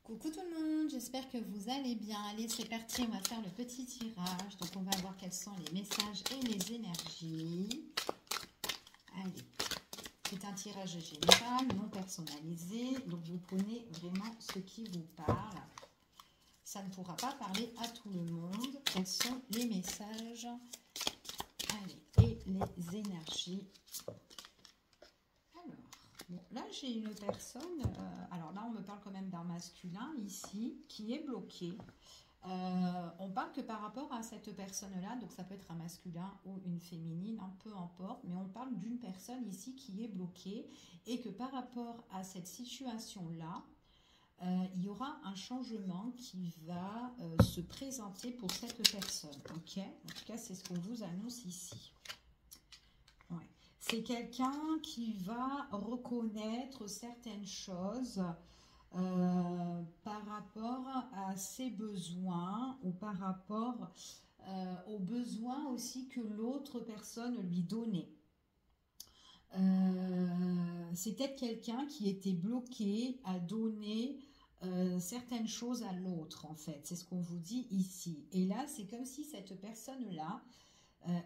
Coucou tout le monde, j'espère que vous allez bien. Allez, c'est parti, on va faire le petit tirage. Donc, on va voir quels sont les messages et les énergies. Allez, c'est un tirage général, non personnalisé. Donc, vous prenez vraiment ce qui vous parle. Ça ne pourra pas parler à tout le monde. Quels sont les messages? Allez, et les énergies. Bon, là, j'ai une personne, alors là, on me parle quand même d'un masculin ici, qui est bloqué. On parle que par rapport à cette personne-là, donc ça peut être un masculin ou une féminine, hein, peu importe, mais on parle d'une personne ici qui est bloquée et que par rapport à cette situation-là, il y aura un changement qui va se présenter pour cette personne. Ok, en tout cas, c'est ce qu'on vous annonce ici. Ouais. C'est quelqu'un qui va reconnaître certaines choses par rapport à ses besoins ou par rapport aux besoins aussi que l'autre personne lui donnait. C'est peut-être quelqu'un qui était bloqué à donner certaines choses à l'autre, en fait. C'est ce qu'on vous dit ici. Et là, c'est comme si cette personne-là,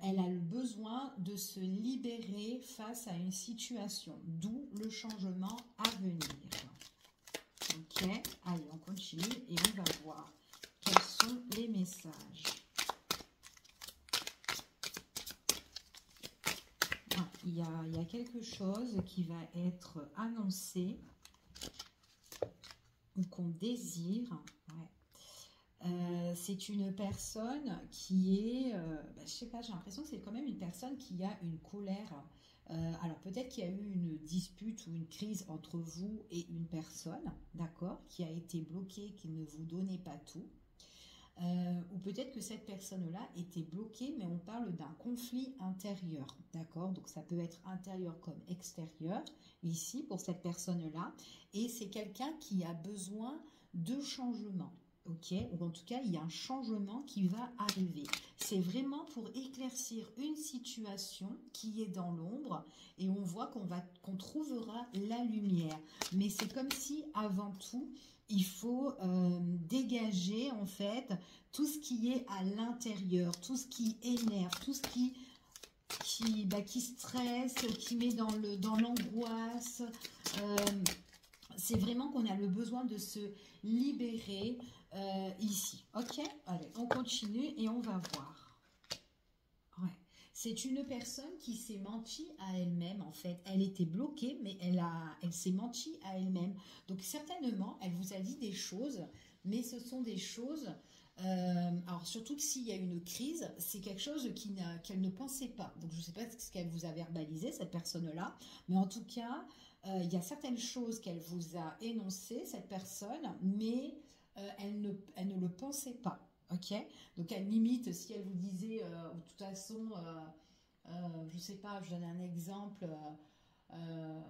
elle a le besoin de se libérer face à une situation, d'où le changement à venir. Ok, allez, on continue et on va voir quels sont les messages. Ah, il y a quelque chose qui va être annoncé ou qu'on désire. Ouais. C'est une personne qui est, je sais pas, j'ai l'impression que c'est quand même une personne qui a une colère. Alors peut-être qu'il y a eu une dispute ou une crise entre vous et une personne, d'accord, qui a été bloquée, qui ne vous donnait pas tout. Ou peut-être que cette personne-là était bloquée, mais on parle d'un conflit intérieur, d'accord? Donc ça peut être intérieur comme extérieur, ici, pour cette personne-là. Et c'est quelqu'un qui a besoin de changement. Ok, ou en tout cas, il y a un changement qui va arriver. C'est vraiment pour éclaircir une situation qui est dans l'ombre et on voit qu'on trouvera la lumière. Mais c'est comme si, avant tout, il faut dégager en fait tout ce qui est à l'intérieur, tout ce qui énerve, tout ce qui stresse, qui met dans l'angoisse. C'est vraiment qu'on a le besoin de se libérer ici. Ok, allez, on continue et on va voir. Ouais. C'est une personne qui s'est menti à elle-même, en fait. Elle était bloquée, mais elle s'est menti à elle-même. Donc, certainement, elle vous a dit des choses, mais ce sont des choses... alors, surtout que s'il y a une crise, c'est quelque chose qu'elle ne pensait pas. Donc, je ne sais pas ce qu'elle vous a verbalisé, cette personne-là, mais en tout cas... il y a certaines choses qu'elle vous a énoncées, cette personne, mais elle ne le pensait pas. Ok, donc à la limite, si elle vous disait, de toute façon, je ne sais pas, je donne un exemple, euh,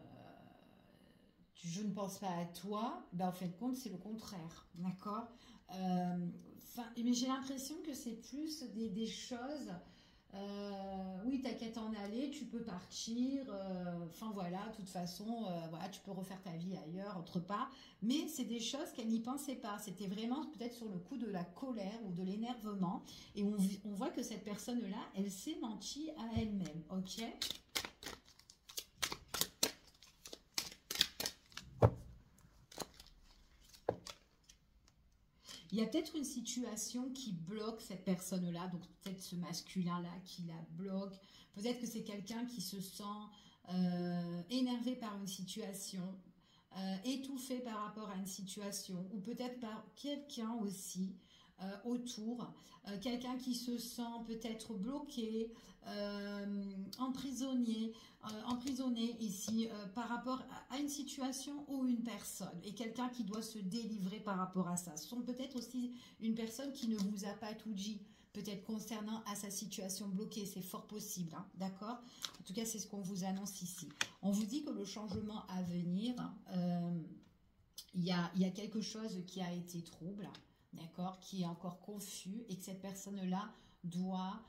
je ne pense pas à toi, ben, en fin de compte, c'est le contraire. D'accord, mais j'ai l'impression que c'est plus des choses. Oui, t'as qu'à t'en aller, tu peux partir. Enfin voilà, de toute façon, voilà, tu peux refaire ta vie ailleurs, autre part. Mais c'est des choses qu'elle n'y pensait pas. C'était vraiment peut-être sur le coup de la colère ou de l'énervement. Et on voit que cette personne-là, elle s'est menti à elle-même. Ok ? Il y a peut-être une situation qui bloque cette personne-là, donc peut-être ce masculin-là qui la bloque. Peut-être que c'est quelqu'un qui se sent énervé par une situation, étouffé par rapport à une situation, ou peut-être par quelqu'un aussi autour, quelqu'un qui se sent peut-être bloqué, emprisonné ici par rapport à une situation ou une personne, et quelqu'un qui doit se délivrer par rapport à ça. Ce sont peut-être aussi une personne qui ne vous a pas tout dit, peut-être concernant à sa situation bloquée, c'est fort possible, hein, d'accord? En tout cas, c'est ce qu'on vous annonce ici. On vous dit que le changement à venir, il y a quelque chose qui a été trouble, d'accord, qui est encore confus et que cette personne-là doit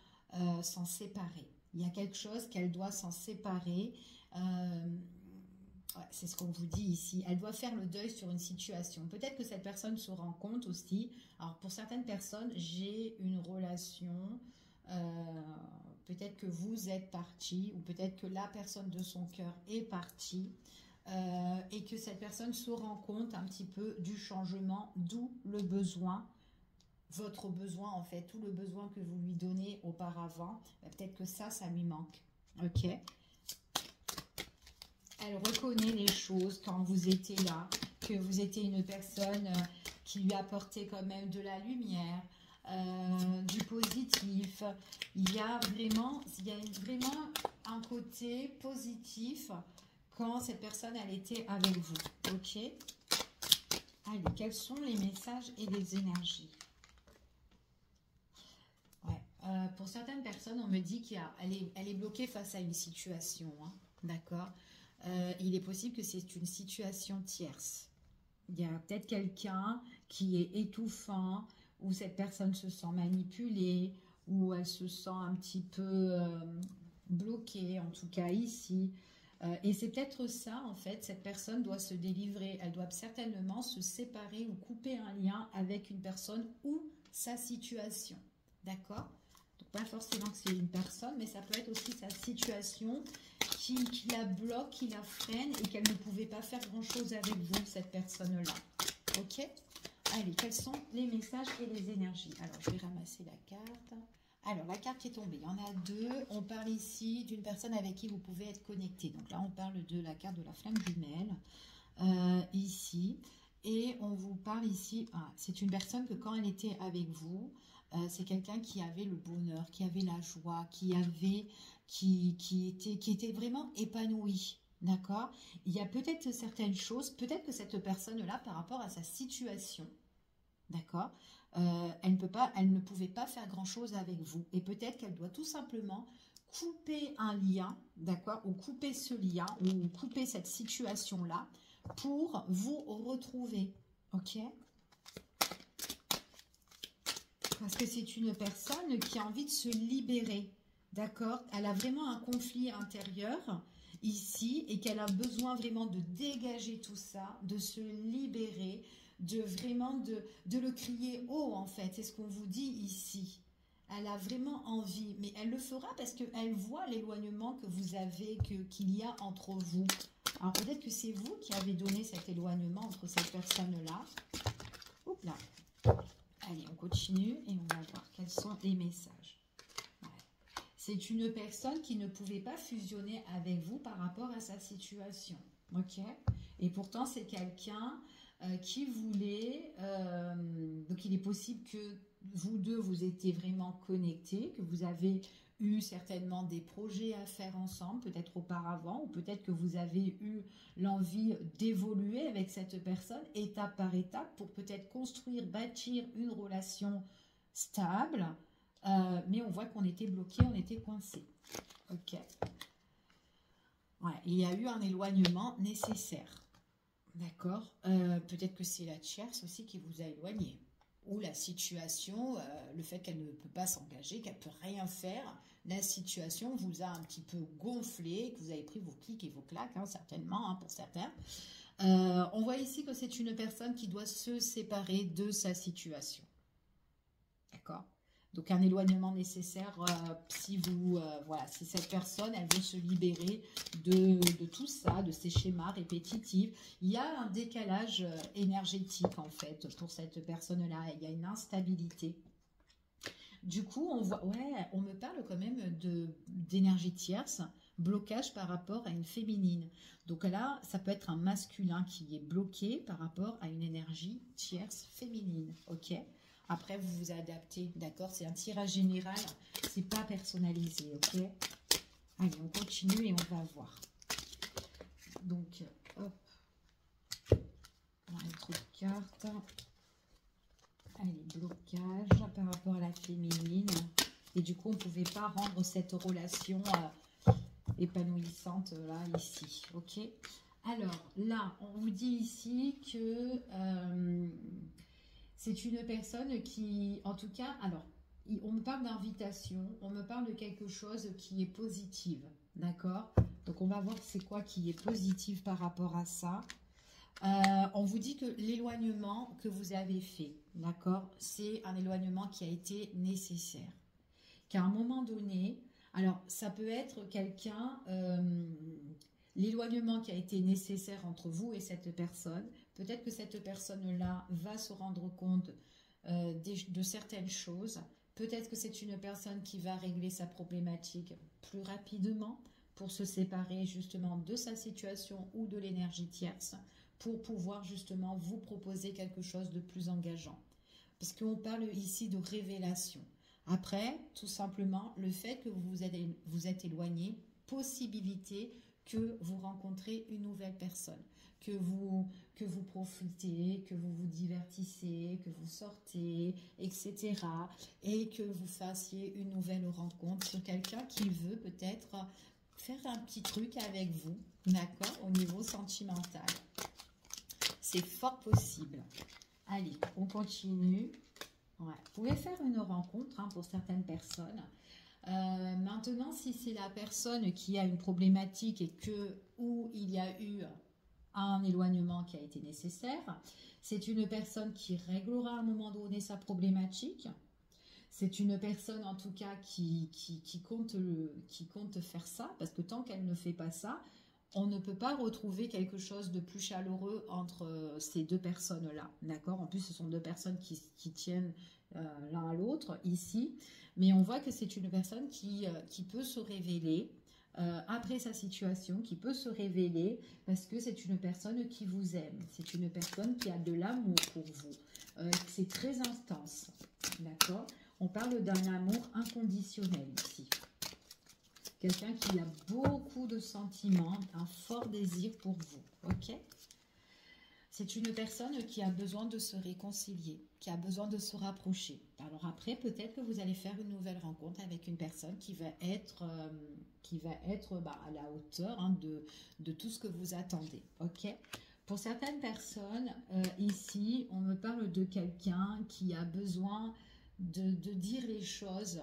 s'en séparer. Il y a quelque chose qu'elle doit s'en séparer. Ouais, c'est ce qu'on vous dit ici. Elle doit faire le deuil sur une situation. Peut-être que cette personne se rend compte aussi. Alors, pour certaines personnes, j'ai une relation. Peut-être que vous êtes parti ou peut-être que la personne de son cœur est partie et que cette personne se rend compte un petit peu du changement, d'où le besoin, votre besoin en fait, tout le besoin que vous lui donnez auparavant. Peut-être que ça lui manque. Ok. Elle reconnaît les choses quand vous étiez là, que vous étiez une personne qui lui apportait quand même de la lumière, du positif. Il y a vraiment un côté positif quand cette personne elle était avec vous. Ok. Allez, quels sont les messages et les énergies? Ouais. Pour certaines personnes, on me dit qu'elle est bloquée face à une situation. Hein, d'accord. Il est possible que c'est une situation tierce. Il y a peut-être quelqu'un qui est étouffant, où cette personne se sent manipulée, où elle se sent un petit peu bloquée, en tout cas ici. Et c'est peut-être ça, en fait, cette personne doit se délivrer. Elle doit certainement se séparer ou couper un lien avec une personne ou sa situation. D'accord? Donc, pas forcément que c'est une personne, mais ça peut être aussi sa situation qui la bloque, qui la freine et qu'elle ne pouvait pas faire grand-chose avec vous, cette personne-là. Ok? Allez, quels sont les messages et les énergies? Alors, je vais ramasser la carte. Alors, la carte qui est tombée, il y en a deux. On parle ici d'une personne avec qui vous pouvez être connecté. Donc là, on parle de la carte de la flamme jumelle, ici. Et on vous parle ici, c'est une personne que quand elle était avec vous, c'est quelqu'un qui avait le bonheur, qui avait la joie, qui était vraiment épanoui. D'accord? Il y a peut-être certaines choses, peut-être que cette personne-là, par rapport à sa situation, d'accord, elle ne pouvait pas faire grand-chose avec vous. Et peut-être qu'elle doit tout simplement couper un lien, d'accord, ou couper ce lien, ou couper cette situation-là pour vous retrouver. Ok? Parce que c'est une personne qui a envie de se libérer. D'accord? Elle a vraiment un conflit intérieur ici et qu'elle a besoin vraiment de dégager tout ça, de se libérer, de le crier haut en fait. C'est ce qu'on vous dit ici. Elle a vraiment envie, mais elle le fera parce qu'elle voit l'éloignement que vous avez, qu'il y a entre vous. Alors peut-être que c'est vous qui avez donné cet éloignement entre cette personne-là. Oups là. Allez, on continue et on va voir quels sont les messages. C'est une personne qui ne pouvait pas fusionner avec vous par rapport à sa situation. Ok? Et pourtant, c'est quelqu'un qui voulait... donc, il est possible que vous deux, vous étiez vraiment connectés, que vous avez eu certainement des projets à faire ensemble, peut-être auparavant, ou peut-être que vous avez eu l'envie d'évoluer avec cette personne, étape par étape, pour peut-être construire, bâtir une relation stable, mais on voit qu'on était bloqué, on était coincé. Ok. Ouais, il y a eu un éloignement nécessaire. D'accord. Peut-être que c'est la tierce aussi qui vous a éloigné. Ou la situation, le fait qu'elle ne peut pas s'engager, qu'elle ne peut rien faire, la situation vous a un petit peu gonflé, que vous avez pris vos clics et vos claques, hein, certainement, hein, pour certains. On voit ici que c'est une personne qui doit se séparer de sa situation. D'accord? Donc un éloignement nécessaire si cette personne, elle veut se libérer de tout ça, de ces schémas répétitifs. Il y a un décalage énergétique en fait pour cette personne-là. Il y a une instabilité. Du coup, on me parle quand même d'énergie tierce, blocage par rapport à une féminine. Donc là, ça peut être un masculin qui est bloqué par rapport à une énergie tierce féminine. Ok? Après, vous vous adaptez, d'accord? C'est un tirage général, c'est pas personnalisé, ok? Allez, on continue et on va voir. Donc, hop, on a notre carte. Allez, blocage par rapport à la féminine. Et du coup, on ne pouvait pas rendre cette relation épanouissante, là, ici, ok? Alors, là, on vous dit ici que... c'est une personne qui, en tout cas, alors, on me parle d'invitation, on me parle de quelque chose qui est positive, d'accord? Donc, on va voir c'est quoi qui est positif par rapport à ça. On vous dit que l'éloignement que vous avez fait, d'accord, c'est un éloignement qui a été nécessaire. Qu'à un moment donné, alors ça peut être quelqu'un, l'éloignement qui a été nécessaire entre vous et cette personne, peut-être que cette personne-là va se rendre compte de certaines choses. Peut-être que c'est une personne qui va régler sa problématique plus rapidement pour se séparer justement de sa situation ou de l'énergie tierce, pour pouvoir justement vous proposer quelque chose de plus engageant. Parce qu'on parle ici de révélation. Après, tout simplement, le fait que vous êtes éloigné, possibilité que vous rencontrez une nouvelle personne, que vous profitez, que vous vous divertissez, que vous sortez, etc. Et que vous fassiez une nouvelle rencontre sur quelqu'un qui veut peut-être faire un petit truc avec vous, d'accord, au niveau sentimental. C'est fort possible. Allez, on continue. Ouais. Vous pouvez faire une rencontre hein, pour certaines personnes. Maintenant, si c'est la personne qui a une problématique et où il y a eu un éloignement qui a été nécessaire, c'est une personne qui réglera à un moment donné sa problématique. C'est une personne en tout cas qui compte faire ça, parce que tant qu'elle ne fait pas ça, on ne peut pas retrouver quelque chose de plus chaleureux entre ces deux personnes-là, d'accord? En plus, ce sont deux personnes qui tiennent l'un à l'autre ici, mais on voit que c'est une personne qui peut se révéler après sa situation, qui peut se révéler parce que c'est une personne qui vous aime, c'est une personne qui a de l'amour pour vous, c'est très intense, d'accord? On parle d'un amour inconditionnel ici. Quelqu'un qui a beaucoup de sentiments, un fort désir pour vous, ok? C'est une personne qui a besoin de se réconcilier, qui a besoin de se rapprocher. Alors après, peut-être que vous allez faire une nouvelle rencontre avec une personne qui va être à la hauteur hein, de tout ce que vous attendez, ok? Pour certaines personnes, ici, on me parle de quelqu'un qui a besoin de dire les choses,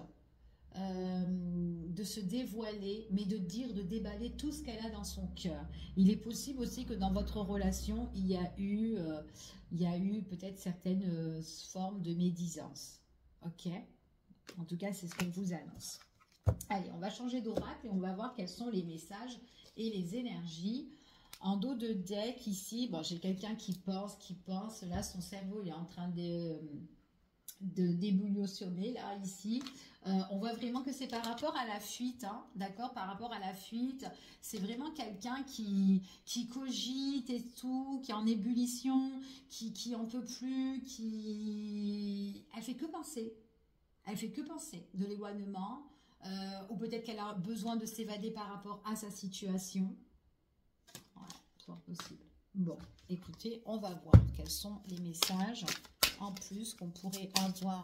de se dévoiler, mais de déballer tout ce qu'elle a dans son cœur. Il est possible aussi que dans votre relation, il y a eu peut-être certaines formes de médisance. Ok? En tout cas, c'est ce qu'on vous annonce. Allez, on va changer d'oracle et on va voir quels sont les messages et les énergies. En dos de deck, ici, bon, j'ai quelqu'un qui pense. Là, son cerveau, il est en train de débouillonner là ici. On voit vraiment que c'est par rapport à la fuite, hein, d'accord, par rapport à la fuite, c'est vraiment quelqu'un qui cogite et tout, qui est en ébullition, qui en peut plus, elle fait que penser de l'éloignement, ou peut-être qu'elle a besoin de s'évader par rapport à sa situation. Ouais, c'est possible. Bon, écoutez, on va voir quels sont les messages en plus qu'on pourrait avoir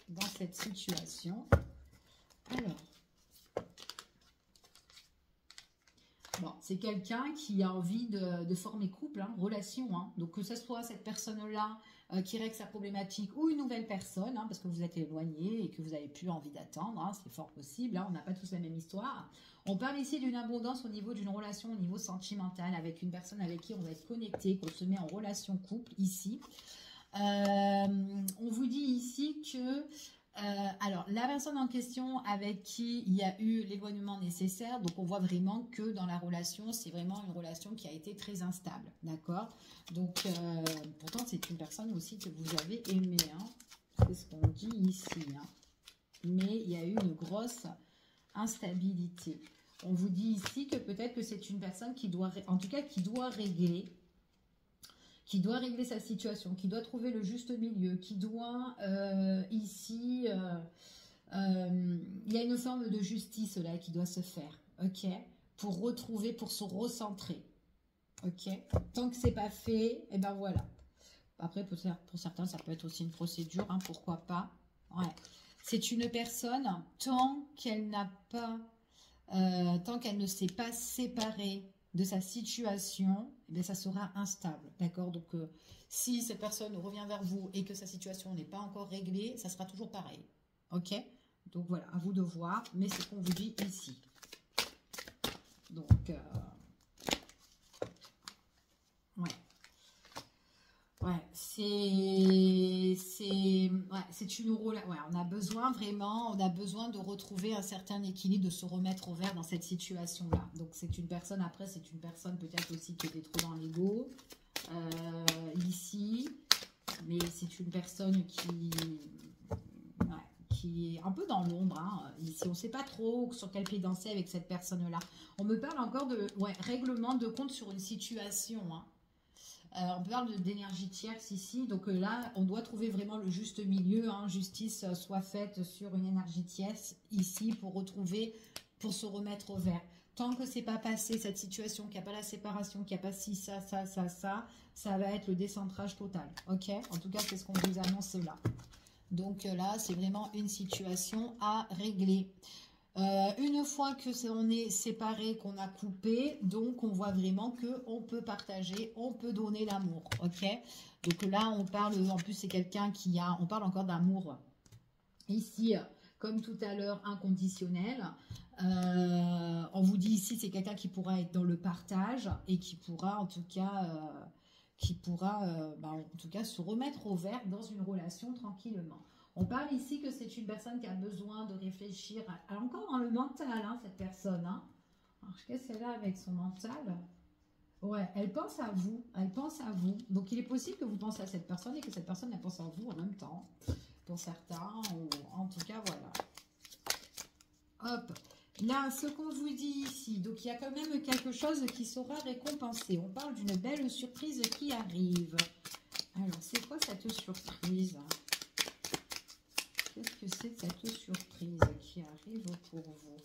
dans cette situation. Alors, bon, c'est quelqu'un qui a envie de former couple, hein, relation. Hein. Donc, que ce soit cette personne-là qui règle sa problématique ou une nouvelle personne, hein, parce que vous êtes éloigné et que vous n'avez plus envie d'attendre, hein, c'est fort possible. Hein, on n'a pas tous la même histoire. On parle ici d'une abondance au niveau d'une relation, au niveau sentimental, avec une personne avec qui on va être connecté, qu'on se met en relation couple ici. On vous dit ici que alors la personne en question avec qui il y a eu l'éloignement nécessaire, donc on voit vraiment que dans la relation, c'est vraiment une relation qui a été très instable, d'accord? Donc pourtant c'est une personne aussi que vous avez aimée, hein, c'est ce qu'on dit ici, hein. Mais il y a eu une grosse instabilité. On vous dit ici que peut-être que c'est une personne qui doit, en tout cas qui doit régler sa situation, qui doit trouver le juste milieu, qui doit ici, il y a une forme de justice là qui doit se faire, ok, pour retrouver, pour se recentrer, ok. Tant que c'est pas fait, et ben voilà. Après pour certains ça peut être aussi une procédure, hein, pourquoi pas. Ouais. C'est une personne tant qu'elle ne s'est pas séparée de sa situation, eh bien, ça sera instable, d'accord? Donc, si cette personne revient vers vous et que sa situation n'est pas encore réglée, ça sera toujours pareil, ok? Donc, voilà, à vous de voir, mais c'est ce qu'on vous dit ici. Donc, ouais. Ouais, c'est une relation. Ouais, on a besoin vraiment, on a besoin de retrouver un certain équilibre, de se remettre au vert dans cette situation-là. Donc c'est une personne, après c'est une personne peut-être aussi qui était trop dans l'ego, ici, mais c'est une personne qui est un peu dans l'ombre, hein. Ici on ne sait pas trop sur quel pied danser avec cette personne-là. On me parle encore de règlement de compte sur une situation, hein. On parle d'énergie tierce ici, donc là, on doit trouver vraiment le juste milieu, hein, justice soit faite sur une énergie tierce ici pour retrouver, pour se remettre au vert. Tant que c'est pas passé, cette situation, qu'il n'y a pas la séparation, qu'il n'y a pas ci, ça, ça va être le décentrage total, ok? En tout cas, c'est ce qu'on vous annonce là. Donc là, c'est vraiment une situation à régler. Une fois que on est séparé, qu'on a coupé, donc on voit vraiment que on peut partager, on peut donner l'amour, ok? Donc là, on parle, en plus c'est quelqu'un qui a, on parle encore d'amour ici, comme tout à l'heure, inconditionnel. On vous dit ici, c'est quelqu'un qui pourra être dans le partage et qui pourra en tout cas, en tout cas se remettre au vert dans une relation tranquillement. On parle ici que c'est une personne qui a besoin de réfléchir, encore dans le mental, hein, cette personne. Hein. Alors, qu'est-ce qu'elle a avec son mental? Ouais, elle pense à vous, elle pense à vous. Donc, il est possible que vous pensiez à cette personne et que cette personne, elle pense à vous en même temps. Pour certains, ou en tout cas, voilà. Hop. Là, ce qu'on vous dit ici, donc il y a quand même quelque chose qui sera récompensé. On parle d'une belle surprise qui arrive. Alors, c'est quoi cette surprise? Qu'est-ce que c'est cette surprise qui arrive pour vous?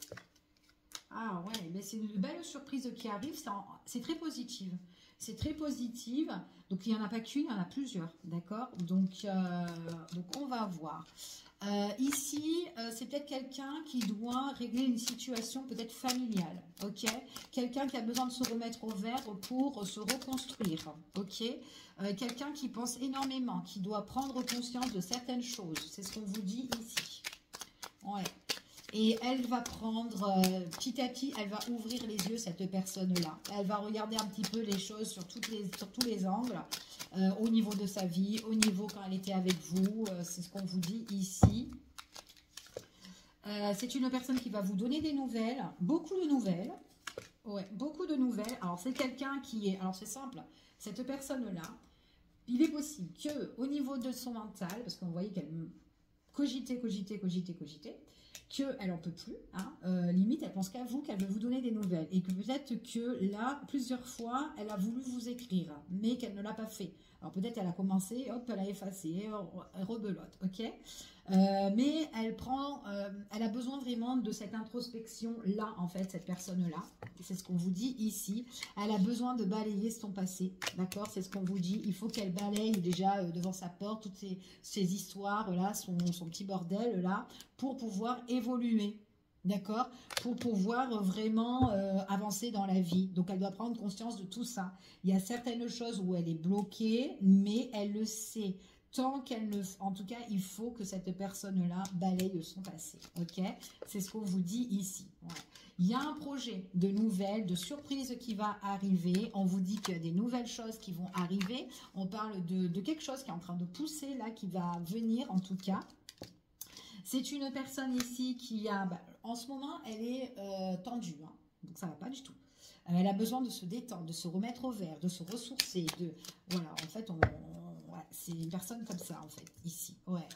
Ah ouais, mais c'est une belle surprise qui arrive, c'est très positif. C'est très positive, donc il n'y en a pas qu'une, il y en a plusieurs, d'accord? Donc on va voir. Ici, c'est peut-être quelqu'un qui doit régler une situation peut-être familiale, ok? Quelqu'un qui a besoin de se remettre au vert pour se reconstruire, ok? Quelqu'un qui pense énormément, qui doit prendre conscience de certaines choses, c'est ce qu'on vous dit ici. Ouais. Et elle va prendre, petit à petit, elle va ouvrir les yeux, cette personne-là. Elle va regarder un petit peu les choses sur tous les angles, au niveau de sa vie, au niveau quand elle était avec vous. C'est ce qu'on vous dit ici. C'est une personne qui va vous donner des nouvelles, beaucoup de nouvelles. Ouais, beaucoup de nouvelles. Alors, c'est quelqu'un qui est... Alors, c'est simple. Cette personne-là, il est possible qu'au niveau de son mental, parce qu'on voyait qu'elle cogitait, qu'elle n'en peut plus, hein, limite elle pense qu'à vous, qu'elle veut vous donner des nouvelles, et que peut-être que là, plusieurs fois, elle a voulu vous écrire, mais qu'elle ne l'a pas fait. Alors peut-être elle a commencé, hop, elle a effacé, rebelote, ok? Mais elle a besoin vraiment de cette introspection-là, en fait, cette personne-là. C'est ce qu'on vous dit ici. Elle a besoin de balayer son passé, d'accord? C'est ce qu'on vous dit. Il faut qu'elle balaye déjà devant sa porte toutes ces histoires-là, son petit bordel-là, pour pouvoir évoluer. D'accord? Pour pouvoir vraiment avancer dans la vie. Donc, elle doit prendre conscience de tout ça. Il y a certaines choses où elle est bloquée, mais elle le sait. Tant qu'elle ne... En tout cas, il faut que cette personne-là balaye son passé. Ok? C'est ce qu'on vous dit ici. Ouais. Il y a un projet de nouvelles, de surprises qui va arriver. On vous dit qu'il y a des nouvelles choses qui vont arriver. On parle de quelque chose qui est en train de pousser, là, qui va venir en tout cas. C'est une personne ici qui a... en ce moment, elle est tendue. Hein, donc, ça ne va pas du tout. Elle a besoin de se détendre, de se remettre au vert, de se ressourcer. Voilà, en fait, ouais, c'est une personne comme ça, en fait, ici. Ouais.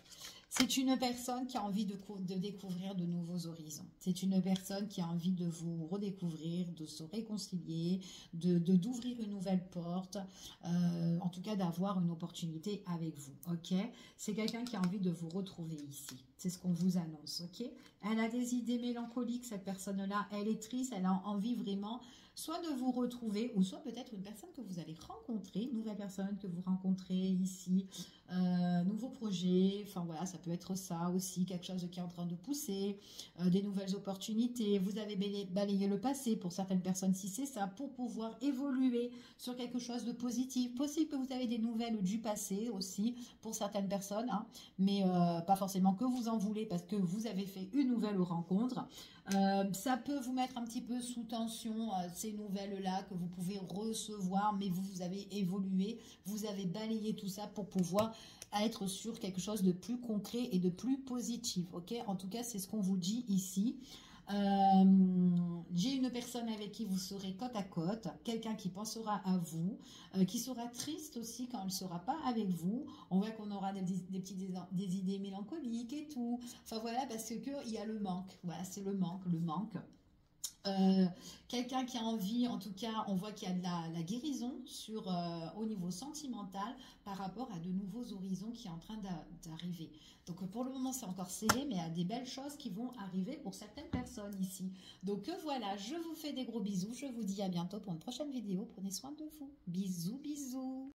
C'est une personne qui a envie de découvrir de nouveaux horizons. C'est une personne qui a envie de vous redécouvrir, de se réconcilier, d'ouvrir une nouvelle porte, en tout cas d'avoir une opportunité avec vous, ok? C'est quelqu'un qui a envie de vous retrouver ici. C'est ce qu'on vous annonce, ok? Elle a des idées mélancoliques, cette personne-là. Elle est triste, elle a envie vraiment soit de vous retrouver, ou soit peut-être une personne que vous allez rencontrer, une nouvelle personne que vous rencontrez ici. nouveaux projets, enfin voilà, ça peut être ça aussi, quelque chose qui est en train de pousser, des nouvelles opportunités. Vous avez balayé le passé pour certaines personnes, si c'est ça, pour pouvoir évoluer sur quelque chose de positif. Possible que vous avez des nouvelles du passé aussi pour certaines personnes, hein, mais pas forcément que vous en voulez parce que vous avez fait une nouvelle rencontre. Ça peut vous mettre un petit peu sous tension, ces nouvelles-là que vous pouvez recevoir, mais vous avez évolué, vous avez balayé tout ça pour pouvoir être sur quelque chose de plus concret et de plus positif. Ok, en tout cas, c'est ce qu'on vous dit ici. J'ai une personne avec qui vous serez côte à côte, quelqu'un qui pensera à vous, qui sera triste aussi quand elle ne sera pas avec vous. On voit qu'on aura des idées mélancoliques et tout. Enfin voilà, parce que il y a le manque. Voilà, c'est le manque, le manque. Quelqu'un qui a envie, en tout cas, on voit qu'il y a de la guérison sur, au niveau sentimental par rapport à de nouveaux horizons qui est en train d'arriver. Donc pour le moment, c'est encore scellé, mais il y a des belles choses qui vont arriver pour certaines personnes ici. Donc voilà, je vous fais des gros bisous. Je vous dis à bientôt pour une prochaine vidéo. Prenez soin de vous. Bisous, bisous.